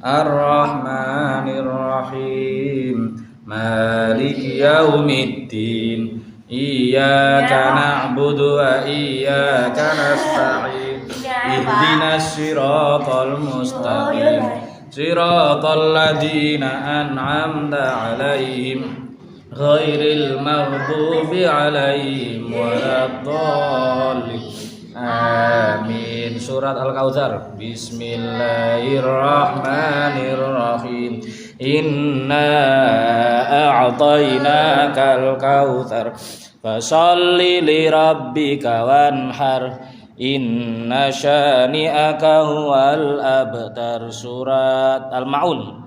Ar-Rahmanir Rahim Maliki Yaumiddin Iyyaka na'budu wa iyyaka nasta'in Ihdinas siratal mustaqim Siratal ladzina an'amta 'alaihim ghairil maghdubi 'alaihim waladdallin. Amin. Surat Al-Kautsar. Bismillahirrahmanirrahim. Inna a'tainakal kautsar fasholli lirabbika wanhar. Inna syani'aka huwal abtar. Surat Al-Maun.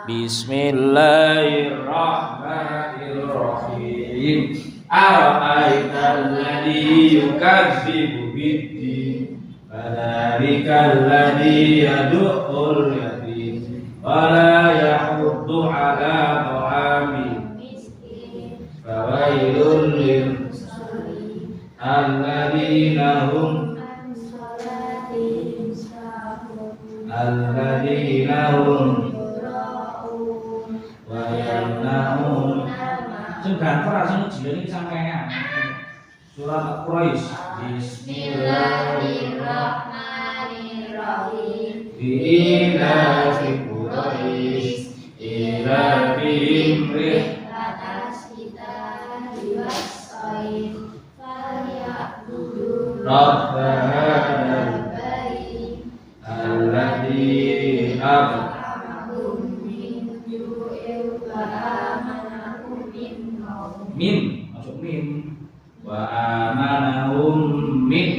Bismillahirrahmanirrahim. Ara'aital ladzi yukadzibu biddin fadzalika alladzi yad'ul yatim wa la yahuddu 'ala ta'amil miskin fawailul lil musallin alladzina hum an salatihim sahun alladzina hum yura'un wa yamna'un. Jangan perasaan jilid sampean. Surat Quraisy. Bismillahirrahmanirrahim. Ila fi Quraisy ila bihim rihlatas kita diwasain falyabudu rabb hadzal bait alladzi at'amahum min ju'in wa amanahum min masuk min wa amanahum min.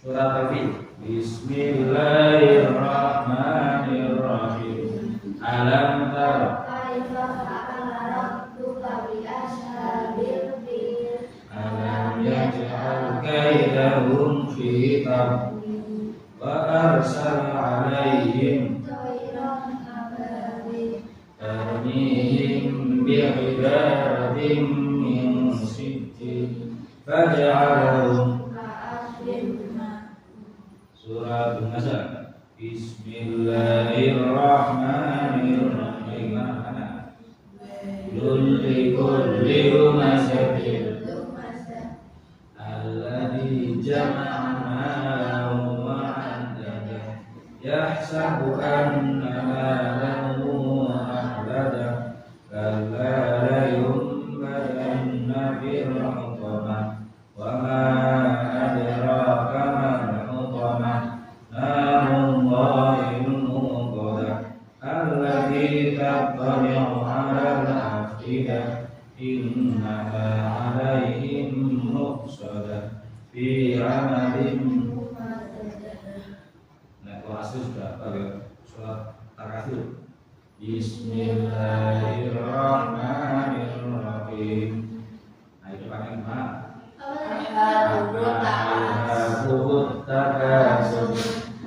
Surat Al-Fil. Bismillahirrahmanirrahim. Alam tara kaifa fa'ala rabbuka bi ashabil fil alam yaj'al kaidahum fi tadlil wa arsala 'alaihim tayran ababil tarmihim bi'ibaratin min sijil faj'alahum ka'asfin. Surat An-Nasa. Bismillahirrahmanirrahim. Kulli humazatil alladzi jama'a wa 'addada yahsabu anna malahu akhlada kalla la yunbadanna fil hutama wa ma adraka mal hutama narullahi al-muqada allati tattali'u 'alal afidah innaha 'alaihim muqsadah fi 'amalin muqaddadah. Nah, kelas sudah pada surat Al-Kahfi. Bismillahirrahmanirrahim. Nah, itu pakai mana? Al-Habut takasur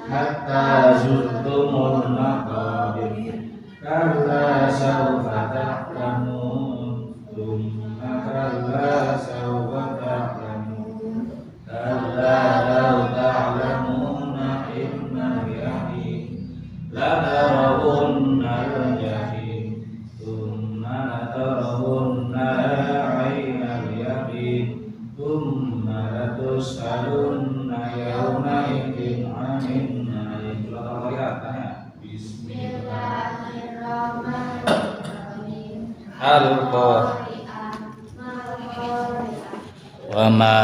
hatta zurtumul maqabir kalla sawfa ta'lamun thumma kalla sawfa ta'lamun kalla law ta'lamuna ilmal yaqin latarawunnal jahim thumma latarawunna 'ainal yaqin thumma latus'alunna yawma idzin 'anil na'im. Bismillahirrahmanirrahim. Al-Qari'ah. Wa ma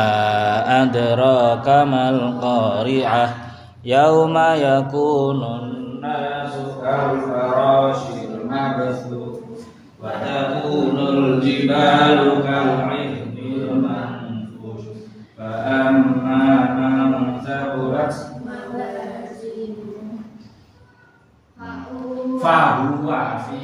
adraka mal qari'ah yauma yakunun nasu kal farashil mabthuth wa takunul jibalu kal 'ihnil manfush fa amma man thaqulat mawazinuhu fa huwa fi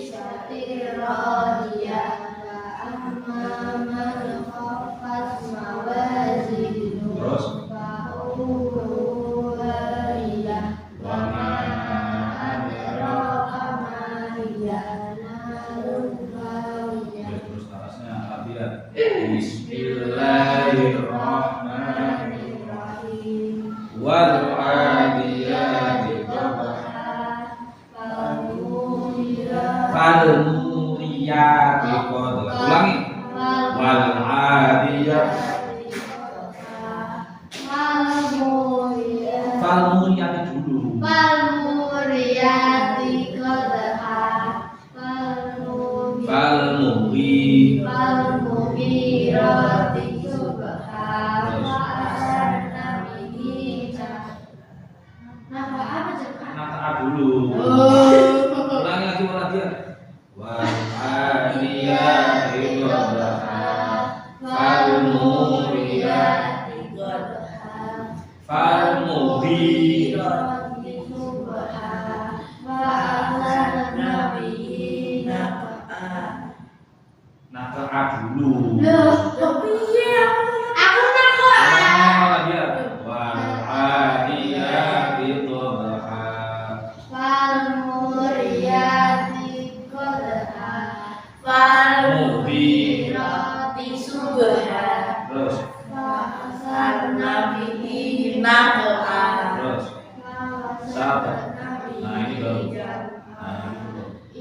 'ishatin radiyah wa amma man khaffat mawazinuhu fa ummuhu hawiyah wa ma adraka ma hiya narun hawiyah. Terus terusnya Al-Fatihah. Bismillahirrahmanirrahim. Wal 'adiyat Ulangi. Wal adiyat. Fal muriyati dulu. Fal muriyati qadha. Fal mughirati subha. Nafa dulu. Ulangi lagi wal adiyat. Wal adiyati qadha. Fal muriyati qadha. Fal mughirati subha. Naka'a dulu. Loh, piye aku naka'a. Dia wal adiyati dhabha. Fal muriyati qadha. Fal mughirati subha. Terus fasarna bihi naqa'a. Terus sabar. Nah ini baru.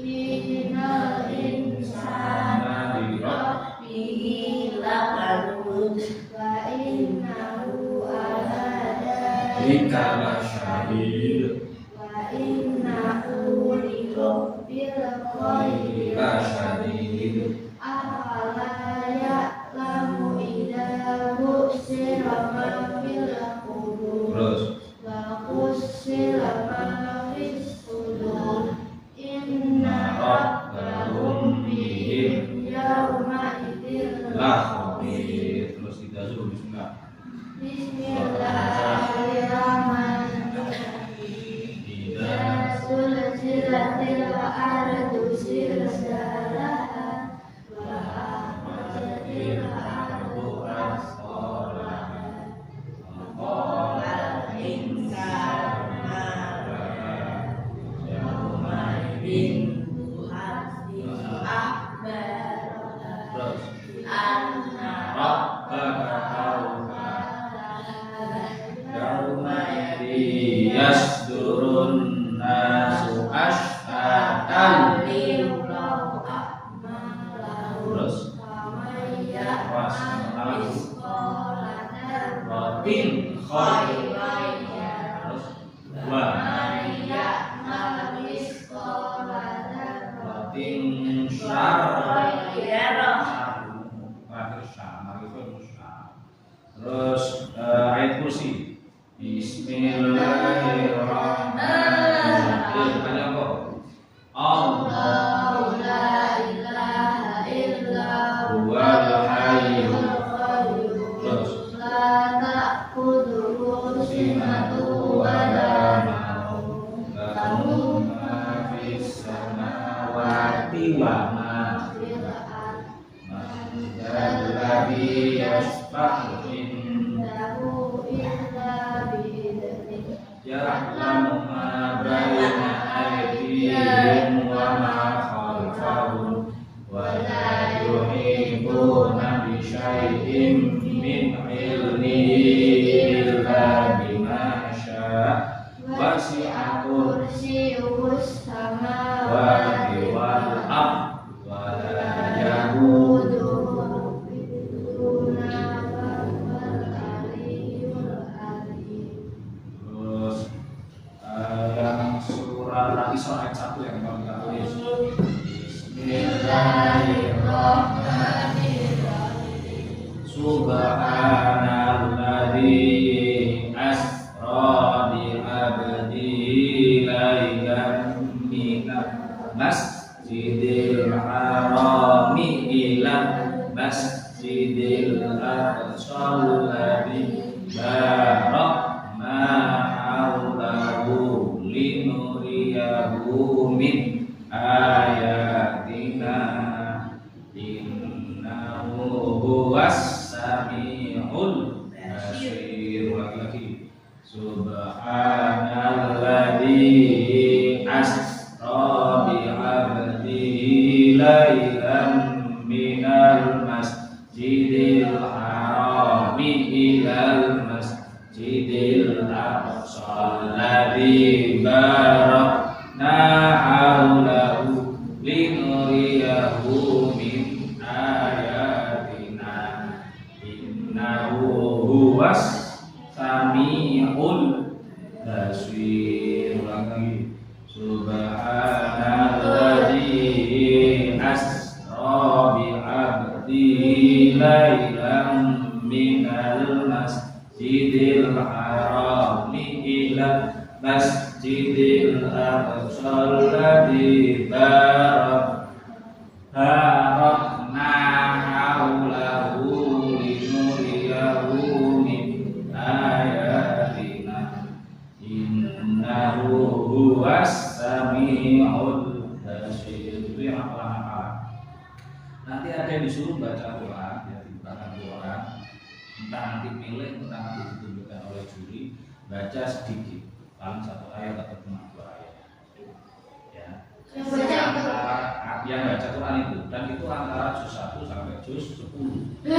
Innal insana li rabbihi lakanud wa innahu ala dzalika lasyahid wa innahu li rabbil khairi lasyadid afala ya'lamu idza bu'sira ma fil qubur. Terus wa qussira ma fis sudur. Inna rabbahum bihim yawma idzin lakhabir. Terus kita suruh bismillah. Bismillahirrahmanirrahim. Idza sulzilatil ardu zilzalaha wa akhrajatil ardu asqalaha wa qala al-insanu ma laha yawma idzin yasdurun nasu ashatan lillahi terus was rotin khairan terus wa rotin terus ayat kursi. Bismillahirrahmanirrahim. Allahu la ilaha illa huwal hayyul qayyum la ta'khudhuhu sinatun wa la nawm lahu ma fis samawati wa ma fil ardi man alladhi yashfa'u indahu illa bi'idhnihi ya'lamu ma baina aydihim wa ma khalfahum wa la yuhituna bi syai'in min ilmihi illa bima syaa wasi'a kursiyyuhus samawati wal ardh wa la yahuduhu terus yang surah Al-Isra ayat 1 yang kalau kita tulis. Bismillahirrahmanirrahim. Subhanalladzi asra bi 'abdihi lailan minal masjidil harami ila masjidil aqsal ladzi barakna haulahu linuriyahu min ayatina innahu huwas sami'ul basir. Lagi subhanalladzi asra bi 'abdihi lailan minal masjidil harami ilal masjidil aqsal ladzi barakna haulahu linuriyahu min Yasin. Ulang lagi. Subhanalladzi asra bi 'abdihi lailan minal masjidil haram ila masjidil aqsal ladzi barakna haulahu linuriyahu min ayatina innahu huwas sami'ul basir. Itu yang hafalan. Nanti ada yang disuruh baca Quran, ya dibukakan Quran, entah nanti pilih, entah nanti ditunjukkan oleh juri, baca sedikit, paling 1 ayat atau cuma 2 ayat. Ya. Yang baca Quran itu, dan itu antara juz 1 sampai juz 10. Ya,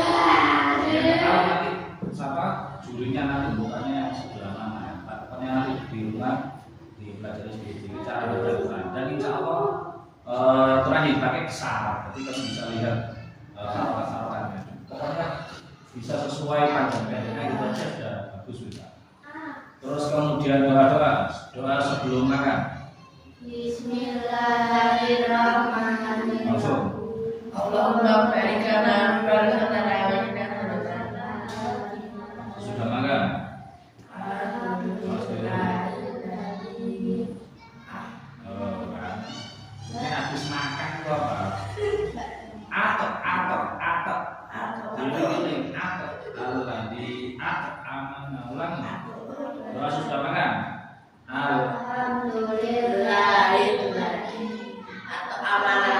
kalau nanti siapa jurinya nanti bukannya yang sebelah mana ya, pokoknya nanti di rumah dipelajari sendiri cara baca Quran. Dan insya Allah Quran yang dipakai syarat, jadi kamu bisa lihat syarat-syaratnya. Pokoknya bisa sesuai panjang pendeknya itu aja sudah bagus sudah. Terus kemudian doa sebelum makan. Bismillahirrahmanirrahim. Langsung. Allahumma barik lana wa lana Sudah makan. Ini habis makan itu apa? Atok. Ini atok. Alladzi at'amana ulang. Doa sudah makan. Alhamdulillahilladzi at'amana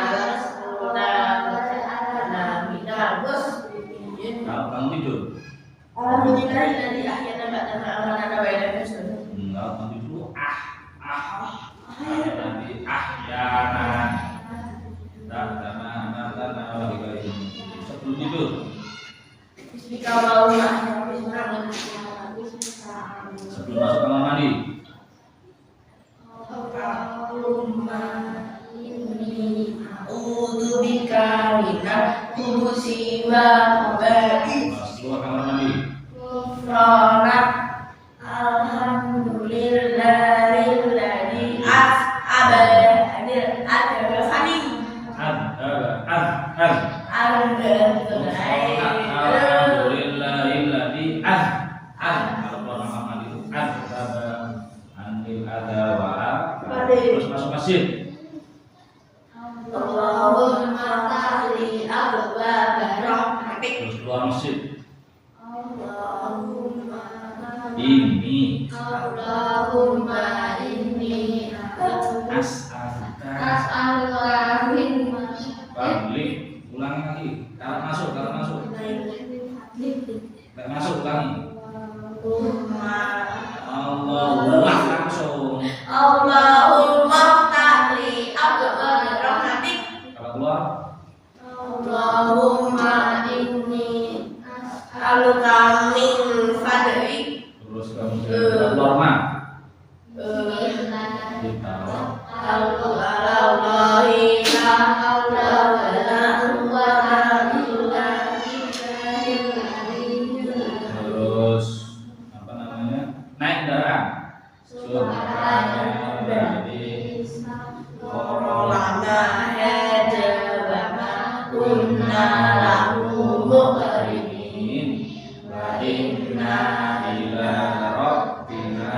Kalau kamu tidur. Alhamdulillahilladzi ahyana ba'da ma amatana wa ilayhi nusyur. Kalau kamu tidur nanti ahyana ba'da ma amatana wa ilayhi nusyur. Sebelum tidur. Sebelum masuk kamar mandi. Allahumma inni a'udzubika minal khubuthi wal khaba'ith. Keluar kamar mandi. Ghufranak alhamdulillahilladzi Alhamdulillahilladzi kalau keluar kamar mandi itu anil adza wa terus masuk masjid. Allahumma tahli abwaaba rahmatik. Terus keluar masjid. Allahumma inni as'aluka min Balik, ulangi lagi. Kalau masuk. Nggak masuk ulangi. Allahumma langsung. Allahumma tahli abwaaba rahmatik. Kalau keluar. Allahumma inni as'aluka min fadlik. Terus kemudian keluar mah. Allahi la haula wa la quwwata illa billah. Terus apa namanya? Naik kendaraan. Subhanalladzi Lama hajabama kunna lahu muqrinin wa inna ila rabbina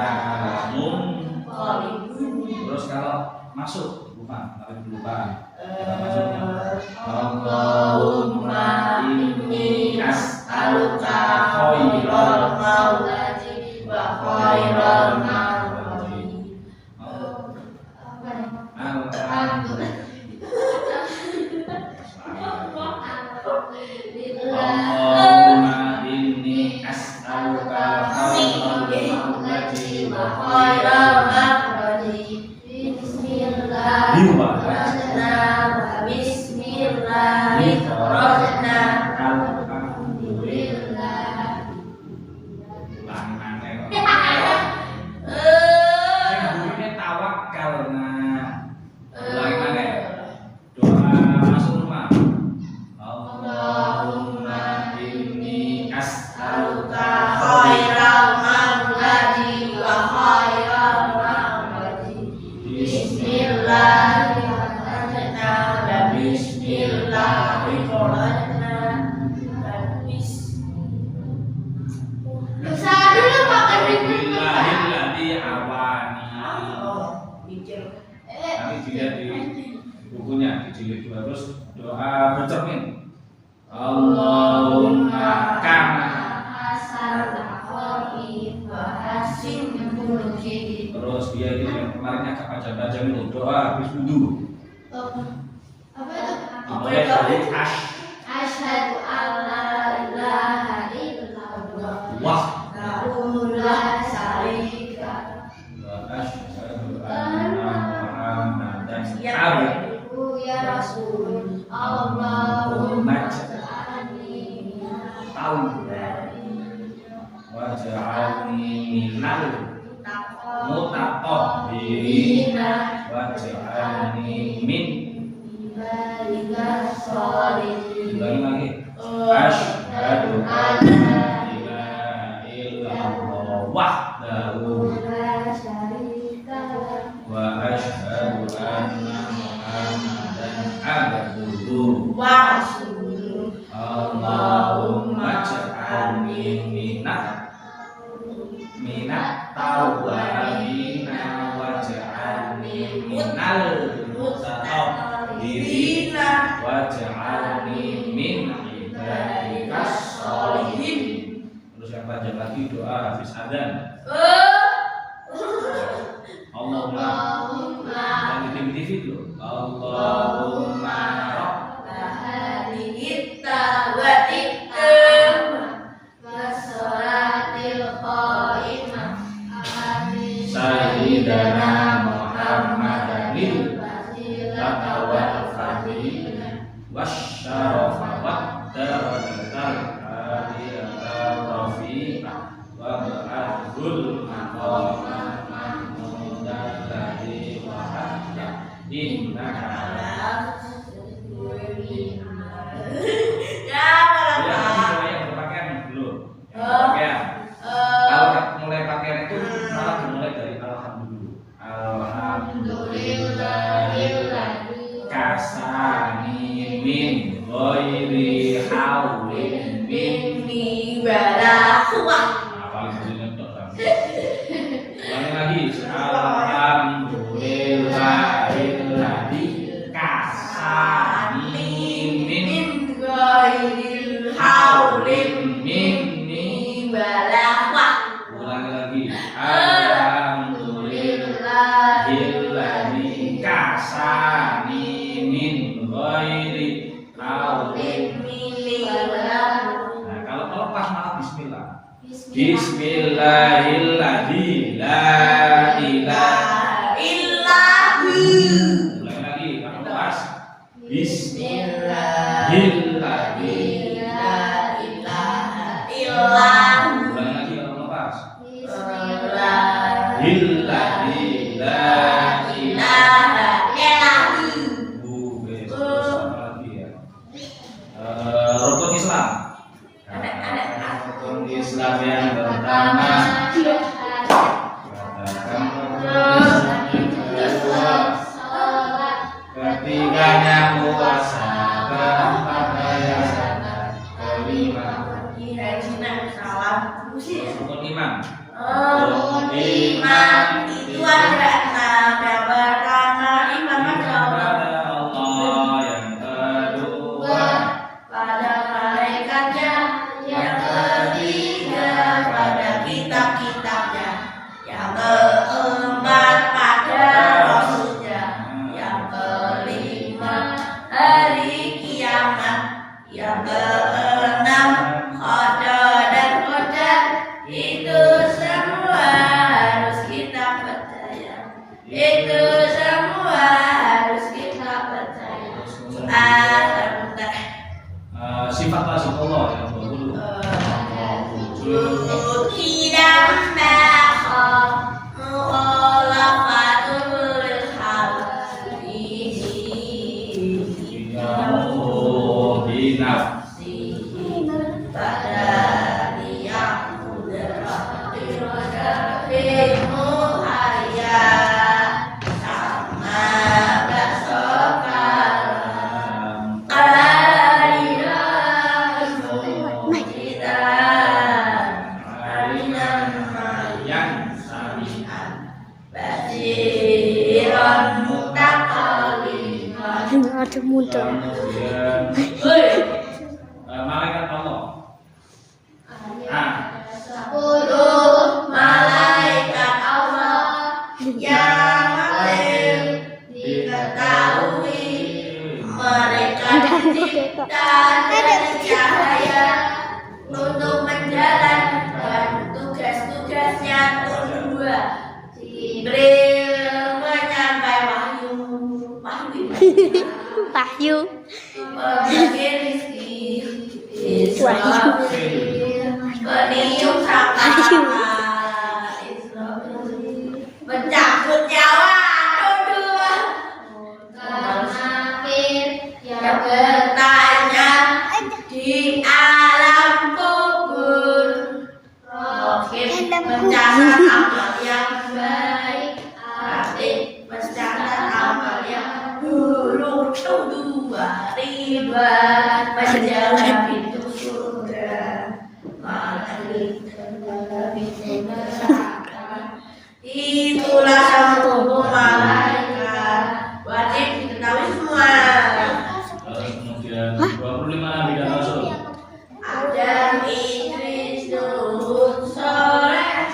lamunqalibun. Terus kalau masuk rumah, tapi lupa. Kita masuknya. Allahumma inni as'aluka khairal maulati wa khairal mawati. Allahumma inni as'aluka khairal maulati wa khairal mawati. Bismillahirrahmanirrahim. Bismillahirrahmanirrahim. Alhamdulillah. dilihat di bukunya di jilid 2. Terus doa bercermin. Allahumma kama terus dia itu yang kemarin agak panjang-panjang itu doa habis wudu. Apa itu? Mulai dari Asyhadu alla ilaha illallah wahdahu la syarika wa asyhadu anna Muhammadan abduhu ya rasul Allahumma ja'alni minal mutaqabbilina waj'alni min ibadika sholihin. Ulangi lagi. Asyhadu an la ilaha illallah wahdahu la syarika lahu wa asyhadu anna Muhammadan abduhu wa rasuluhu. Allahumma ja'alni minat tawwabina waj'alni minal mutatahhirina waj'alni min ibadikas sholihin. Terus yang panjang lagi doa habis adzan. Allahumma yang di TV itu Allahumma rabbana hadhihi tawati Sayyidina Muhammadin Batawal Fadil Wasyarafa Waddaratal Adiyata Rafi'ah Wa ba'adhul maqaman Mahmudan Ladhi Wahadda Innaka yang berpakaian belum? Yang berpakaian kalau mulai pakaian itu malah dimulai dari alhamdulillahilladzi kasani min ghairi haulin minni wala quwwah. Paling sering itu kan. Ulangi lagi. Alhamdulillahilladzi kasani min ghairi haulin minni wala quwwah. Ulangi lagi. Alhamdulillahilladzi kasani min ghairi haulin minni wala quwwah. Nah, kalau pas malah bismillah. Bismillahilladzi la ilaha illahu. Ulangi lagi kalau pas. Bismillahilladzi la ilaha illahu. Ulangi lagi kalau pas. Bismillahilladzi la ilaha illahu. Sama lagi ya. Rukun Islam. Rukun Islam yang pertama. Ketiganya puasa, keempatnya zakat, kelima rukun iman. Rukun iman itu ada pertama iman kepada Allah, yang kedua pada malaikatnya, yang ketiga pada kitab-kitabnya, yang keempat pada rasulnya, yang kelima hari kiamat, yang keenam qada dan qadar. Itu semua harus kita percaya. Itu semua harus kita percaya. Sifat wajib Allah yang 20. Tidak makhaf mukhalafatul hadisi. Binafsi pada yang mudah ilmu haya Kemudian malaikat Allah. Malaikat Allah yang paling diketahui, mereka dicipta dari cahaya untuk menjalankan tugas-tugasnya berdua. Jibril menyampai Wahyu. membagi rezeki, Israfil meniup sangkakala, Israfil mencabut nyawa dua yang bertanya di alam kubur. Rohim mencatat amal yang baik, Atik mencatat amal yang buruk. Dua ribuan menjaga pintu surga, itulah sempurna malaikat, wajib diketahui semua. Kemudian 25 nabi dan rasul. Adam, Idris, Nuh, Soleh,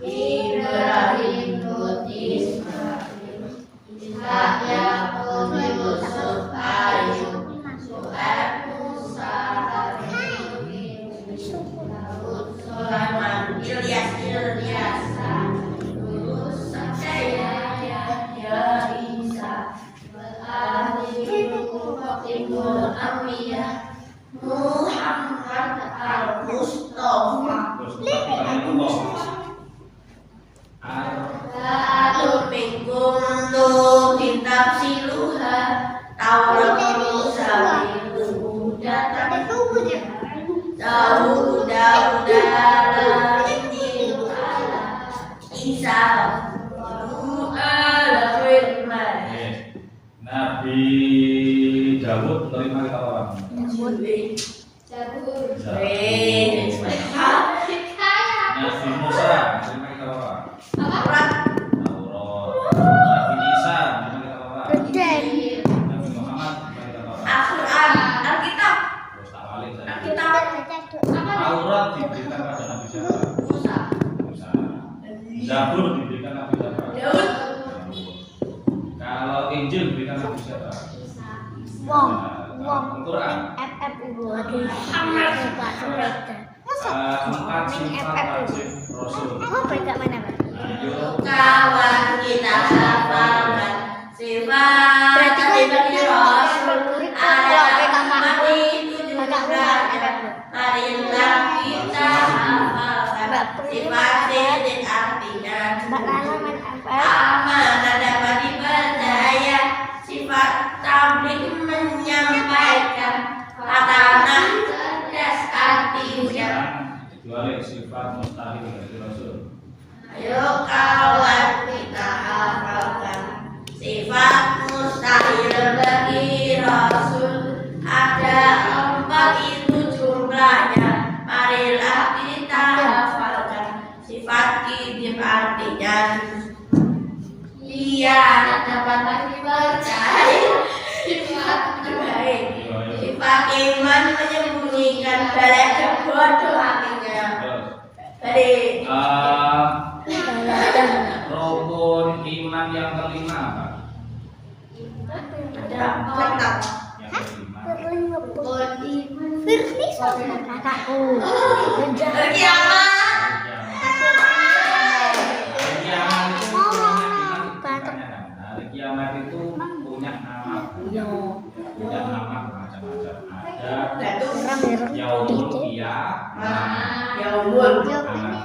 Ibrahim, Lut, Ismail, Ishak, Yakub, Yusuf, Ayub, Syuaib, Musa, Harun, Daud, Sulaiman, Ilyas, Yunus, Yahya, Isa, Fatimul Anbiya, Muhammad al-Mustafa. Lalu minkum nu kitab siluha, Taurat, Musa, Daud, Injil, Isa, al-Firman. Nabi Dawud menerima kita orang. Nabi Musa menerima kita orang. Taurat. Nabi Isa menerima kita orang. Nabi Muhammad menerima kita orang. Al-Quran, Alkitab, Terus tak balik saya. Alkitab, Taurat diberikan pada Nabi siapa? Musa, Musa. Zabur diberikan Nabi siapa? Daud, Kalau Injil diberikan Nabi siapa? Wong. Al-Quran. Empat sifat wajib Rasul. kawan kita hafalkan sifat Nabi Rasul ada mati 17. Marilah kita hafalkan sifat Siddiq, artinya amanah dapat dipercaya, sifat tabligh menyampaikan, katakanlah cerdas, artinya Kecuali sifat mustahil dari Rasul. ayo kawan kita hafalkan sifat mustahil bagi Rasul. Ada 4 itu jumlahnya, marilah kita hafalkan sifat kidib, artinya dia dapat dipercaya, sifat terbaik, sifat iman menyembunyikan balasan bodoh, artinya dari Rukun iman yang kelima apa? ada 4. Yang kelima. Kiamat. Hari kiamat itu punya nama. Punya nama macam-macam. Ada Yaumul Qiyamah. Yaumul.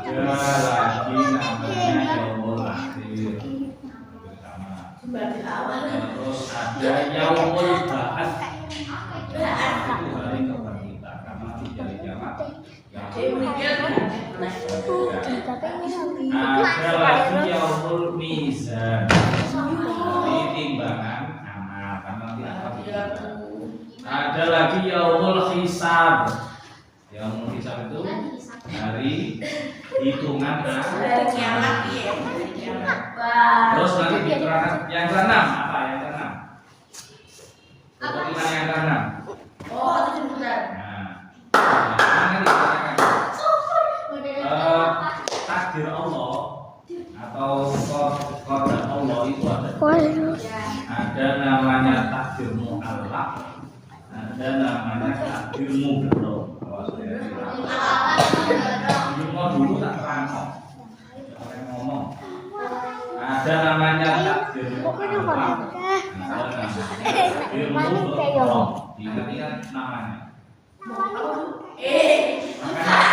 Ada lagi namanya Yaumul Akhir. Pertama. Terus ada Yaumul Ba'ats. Itu hari kebangkitan. Karena dari kiamat ada lagi Yaumul Mizan. Hari timbangan amal. Karena nanti akan ditimbangan. Ada lagi Yaumul Hisab. Yaumul Hisab itu hari hitungan Hari kiamat, ya. Terus nanti diterangkan yang keenam apa? Yang keenam itu ada Waduh. ada namanya takdir mu'allaq, ada namanya takdir mubrom. Kalau saya bilang dulu tak terang ngomong. Ada namanya takdir mu'allaq, ada namanya takdir mubrom. Ingat-ingat namanya.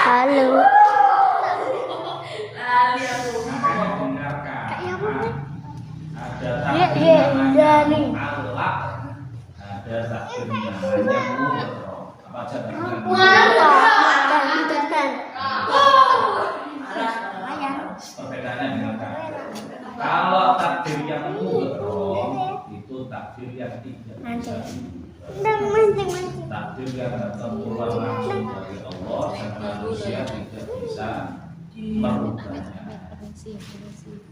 Halo. Makanya dengarkan. Ada Iya, takdir iya, namanya dari. mu'allaq, ada takdir namanya mubrom. Apa aja dengarkan? Perbedaannya dengarkan. Kalau takdir yang mubrom itu takdir yang tidak bisa diubah. Takdir yang datang keluar langsung dari Allah dan manusia tidak bisa merubahnya.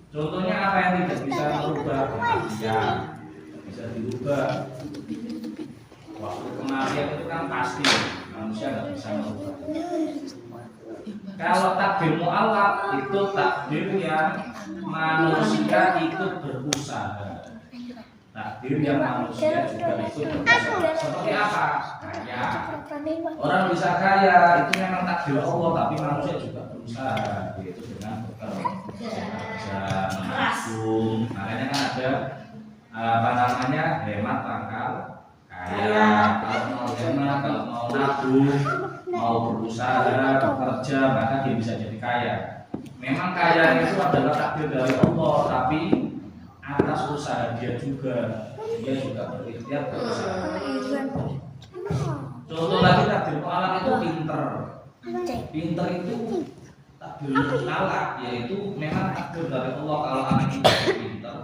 Contohnya apa yang tidak bisa merubah? Ya, bisa dirubah. Waktu kematian itu kan pasti manusia nggak bisa merubah. Kalau takdir mu'allaq itu takdir yang manusia ikut berusaha. Takdir yang manusia juga ikut berusaha. Seperti apa? Kaya. Orang bisa kaya itu memang takdir Allah, tapi manusia juga berusaha, yaitu dengan bekerja, menabung. Makanya kan ada apa namanya hemat pangkal kaya. Kalau mau hemat, kalau mau nabung, mau berusaha, bekerja, maka dia bisa jadi kaya. Memang kaya itu adalah takdir dari Allah, tapi atas usaha dia juga berikhtiar berusaha. Contoh lagi takdir mu'allaq itu pinter. Pinter itu takdir mu'allaq, yaitu memang takdir dari Allah kalau anak itu pinter,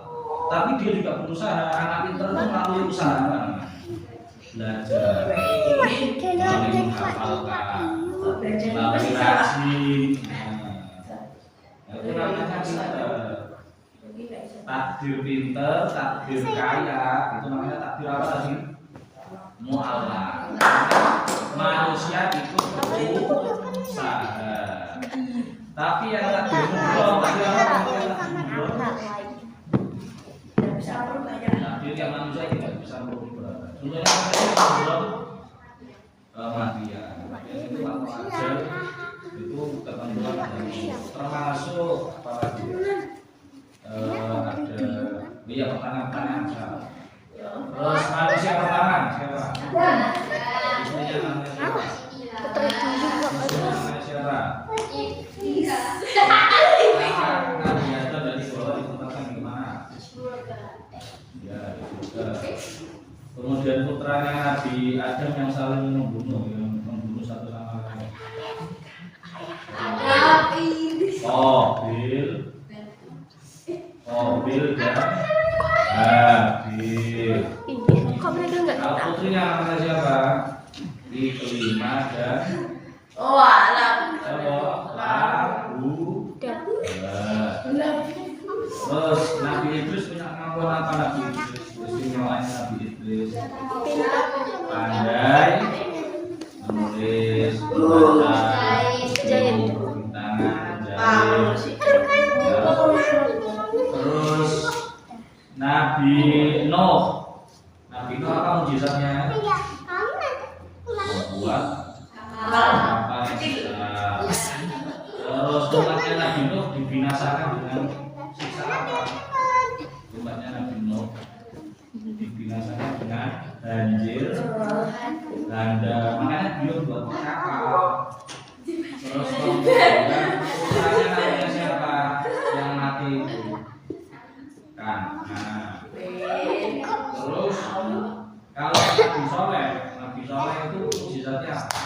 tapi dia juga berusaha. Anak pinter itu melalui usaha, belajar, melalui menghafalkan, melalui rajin. Itu namanya pinter. Takdir pinter, takdir kaya, itu namanya takdir apa tadi? Mu'allaq. Manusia itu berusaha. Tapi yang takdir mubrom, takdir apa? Takdir yang manusia tidak bisa merubah. Contohnya mubrom, kematian. Itu atau ajal itu ketentuan dari termasuk apa lagi? Ada dia pertanyaan terus manusia pertama siapa? Istrinya namanya siapa? Namanya siapa? Nabi Adam dari bawah ditempatkan di mana? Ya, juga. Kemudian putranya Nabi Adam yang saling membunuh satu sama lain. Qabil dan Habil. Kalau putrinya namanya siapa? Iklimah dan Labu. Terus Nabi Idris punya kemampuan apa? Nabi Idris istimewanya Nabi Idris pandai menulis, membaca, tangan, jahit. Terus Nabi Nuh apa mujizatnya? Membuat kapal besar. Terus umatnya Nabi Nuh dibinasakan dengan siksa apa? Umatnya Nabi Nuh dibinasakan dengan banjir landa. Makanya beliau buat kapal. Terus kemudian putranya namanya siapa yang mati itu? Kan. Nah. Terus kalau Nabi Soleh itu mujizatnya apa?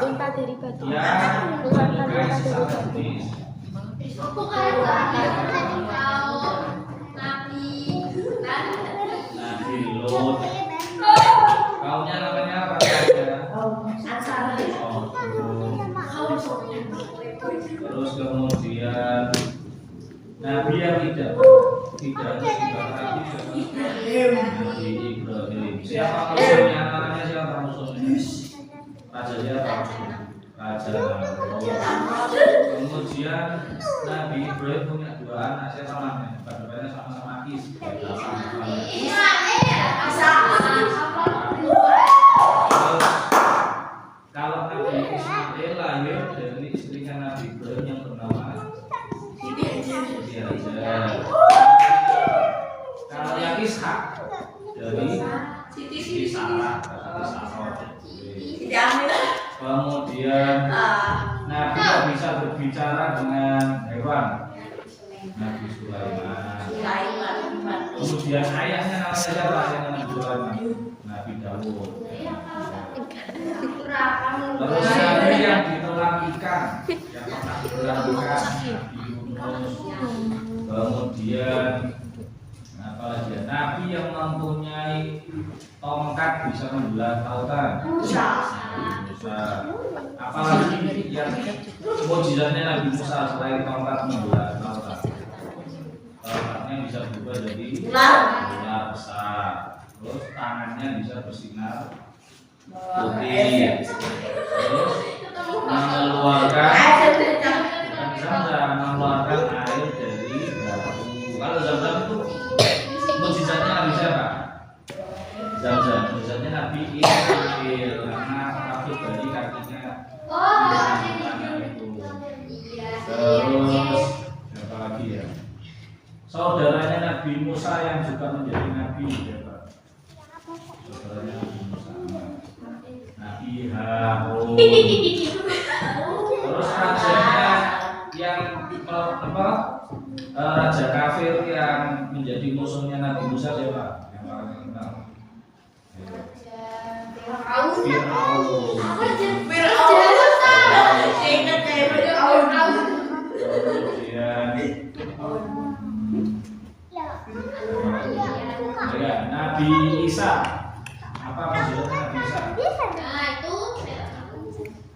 Unta dari terus kaumnya Nabi siapa? Yang menyukai sesama jenis. Nabi Lot. Kaumnya namanya apa saja? Terus kemudian Nabi yang tidak 300 dibagi Nabi Ibrahim. Siapa musuhnya? Namanya siapa musuhnya? Raja siapa? Raja Namrud. Kemudian Nabi Ibrahim punya 2 anak. Siapa namanya? Bapaknya sama-sama Is. Kalau Nabi Ismail lahir dari istrinya Nabi Ibrahim yang bernama Siti Hajar. Kalau yang Ishak dari Siti Sarah. Kemudian Nabi tak bisa berbicara dengan hewan. Nabi Sulaiman. Kemudian ayahnya namanya siapa? Ayahnya Nabi Sulaiman. Nabi Dawud. Terus Nabi yang ditelan ikan, yang pernah ditelan ikan, Nabi Yunus. Kemudian apalagi ya? Nabi yang mempunyai tongkat bisa membelah lautan. Musa. Apalagi yang mukjizatnya Nabi Musa selain tongkat membelah lautan. Tongkatnya bisa berubah jadi ular besar. Terus tangannya bisa bersinar putih. Terus mengeluarkan mengeluarkan air dari batu. Kalau Zam-Zam itu mukjizatnya Nabi siapa? Zam-Zam. Mukjizatnya Nabi Ismail karena kabut dari kakinya. Itu. Terus apa lagi ya? Saudaranya Nabi Musa yang juga menjadi nabi siapa? Saudaranya Nabi Musa. Nabi Harun. Terus rajanya yang apa? Raja kafir yang menjadi musuhnya Nabi Musa siapa? Yang paling terkenal. Kemudian Nabi Isa. Apa maksudnya Nabi Isa?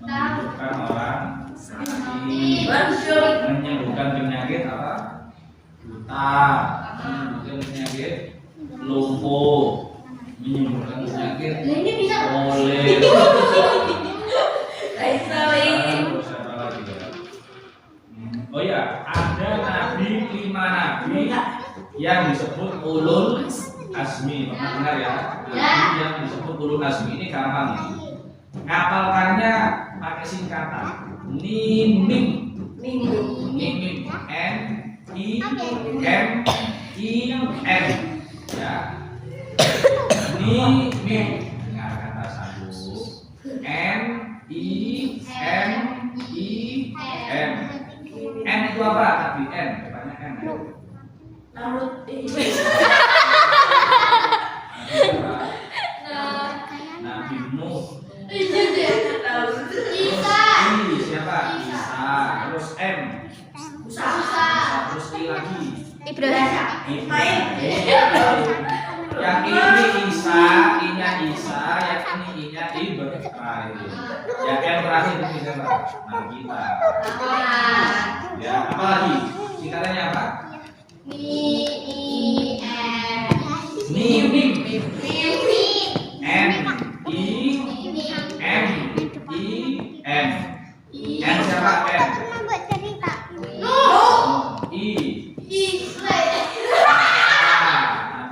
Menyembuhkan orang sakit, menyembuhkan penyakit apa? Buta, menyembuhkan penyakit lumpuh, menyembuhkan penyakit oleh. Oh ya, ada nabi 5 nabi yang disebut ulul azmi. Pernah dengar ya? Nabi yang disebut ulul azmi ini gampang ya. Ngapalkannya pakai singkatan. Mim. N I M I M ya. Mim. Dengar kata satu. N I M I M. N itu apa? Nabi N. Depannya N. Nabi Nuh. Siapa? Isa. Terus M. Musa. Terus I lagi. Ibrahim. Yang ini Isa, I-nya Isa, yang ini I-nya Ibrahim. Yang terakhir itu siapa? Nabi kita. Ya, apa lagi? Singkatannya apa? Mim. N siapa? N.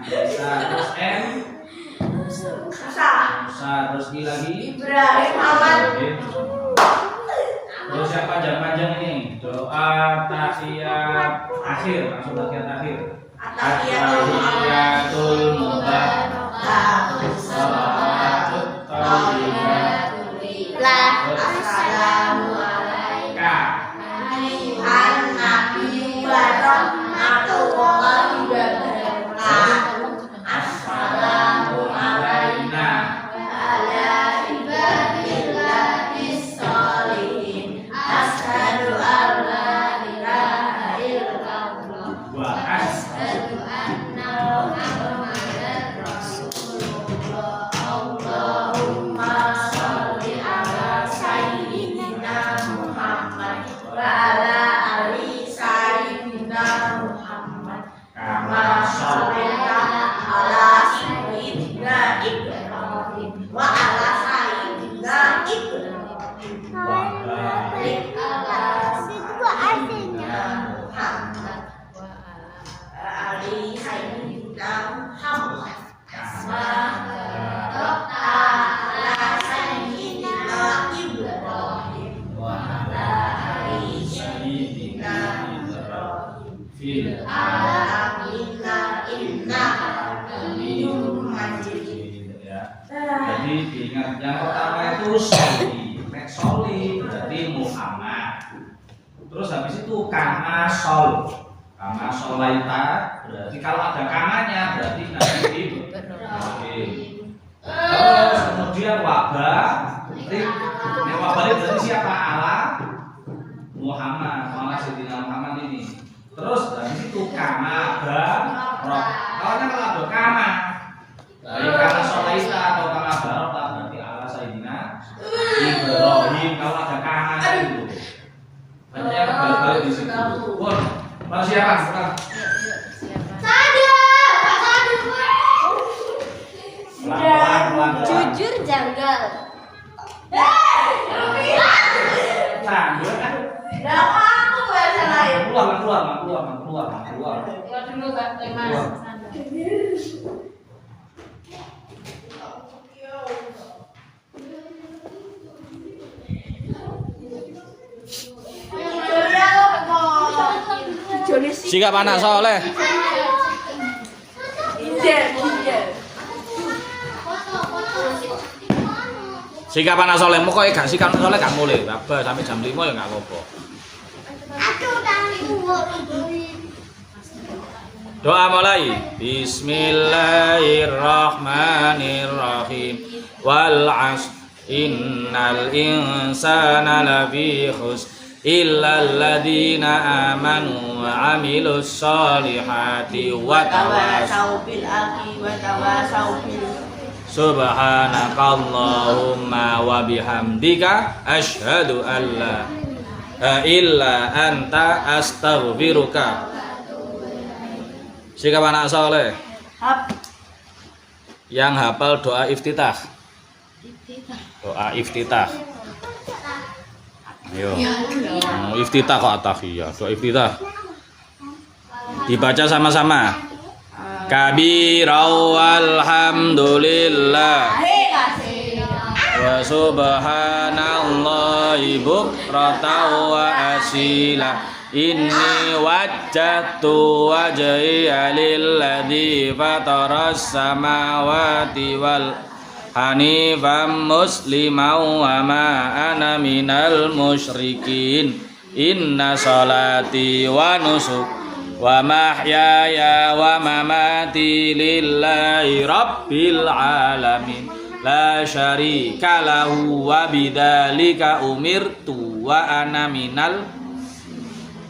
Terus M. Musa. Terus I lagi. Ibrahim Muhammad. Terus yang panjang-panjang ini doa tahiyat akhir, langsung tahiyat akhir. At-tahiyatul mubarakatuh. Shalawatut thayyibah. Assalamu alaikum. Ka. Nabi wa rahmatullahi wa barakatuh. Assalamu alaina. Ala ibadillahis sholihin. Asyhadu an la ilaha illallah. Wa Asyhadu anna Muhammadar Rasulullah. Allahumma sholli ala sayyidina diingat. Yang pertama itu soli. Nek soli berarti Muhammad. Terus habis itu kama sol. Kama solaita berarti kalau ada kamanya berarti Nabi Ibrahim. Terus kemudian wabah. Nek wabah berarti siapa? Allah Muhammad. Malah Sayyidina Muhammad ini. Terus habis itu kama barok. Kalau ada kama dari kama solaita atau kama barok berarti Allah Sayyidina Ibrahim. Kalau ada kama itu banyak balik-balik di situ. Pun, persiapan sekarang. Pelan-pelan. Jujur janggal. Sambil kan? Aku bahasa lain. Keluar. Dulu Kak, Mas. Sikap anak soleh. Sikap anak soleh, mau kok gak sikap anak soleh gak mulai. Apa sampai jam 5 ya gak apa-apa. Doa mulai. Bismillahirrahmanirrahim. Wal 'ashr innal insana lafi khusr illa alladziina aamanu wa 'amilus sholihati wa tawassaw bil haqqi wa tawassaw bil Subhanakallahumma wa bihamdika asyhadu an la ilaha illa anta astaghfiruka. Sikap anak soleh. Yang hafal doa iftitah. Doa iftitah. Ayo. Iftitah kok atahiyah. Doa iftitah. Dibaca sama-sama. Kabirau walhamdulillah wa subhanallahi bukratan wa asila. Inni wajjahtu wajhiya lilladzi fataras samawati wal hanifan musliman wa ma ana minal musyrikin. Inna salati wa nusuk wa mahyaya wa mamati lillahi rabbil alamin la syarika lahu wa bidzalika umirtu wa ana minal.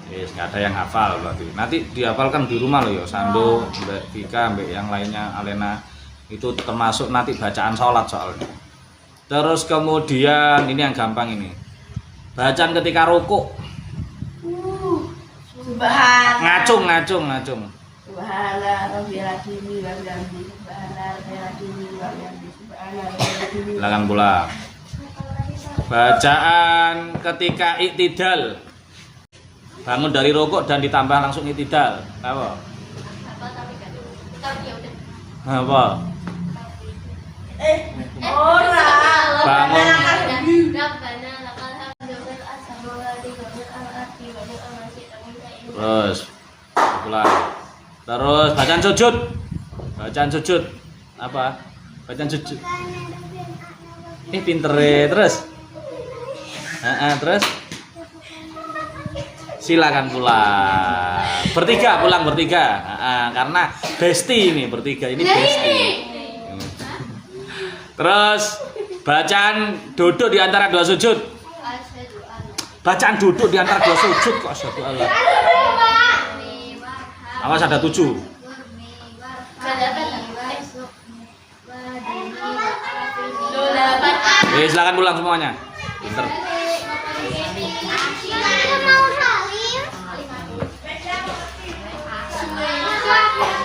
Yes, nggak ada yang hafal berarti. Nanti dihafalkan di rumah loh ya, Sando, Mbak Vika, Mbak yang lainnya, Alena. Itu termasuk nanti bacaan sholat soalnya. Terus kemudian ini yang gampang ini. Bacaan ketika rukuk. Ngacung. Subhana rabbil azimi wa bihamdi. Subhana rabbil azimi wa bihamdi. Subhana rabbil azimi. Silakan pulang. Bacaan ketika iktidal. Bangun dari rukuk dan ditambah langsung iktidal. Apa? Apa? Bangun. Terus pulang. Terus bacaan sujud. Apa? Bacaan sujud. Pinter terus. Terus silakan pulang. Pulang bertiga. Karena besti ini bertiga ini besti. Terus bacaan duduk di antara dua sujud. Bacaan duduk di antara dua sujud kok asyhadu Allah. Awas ada 7. Silakan pulang semuanya. Pinter. Mau halim.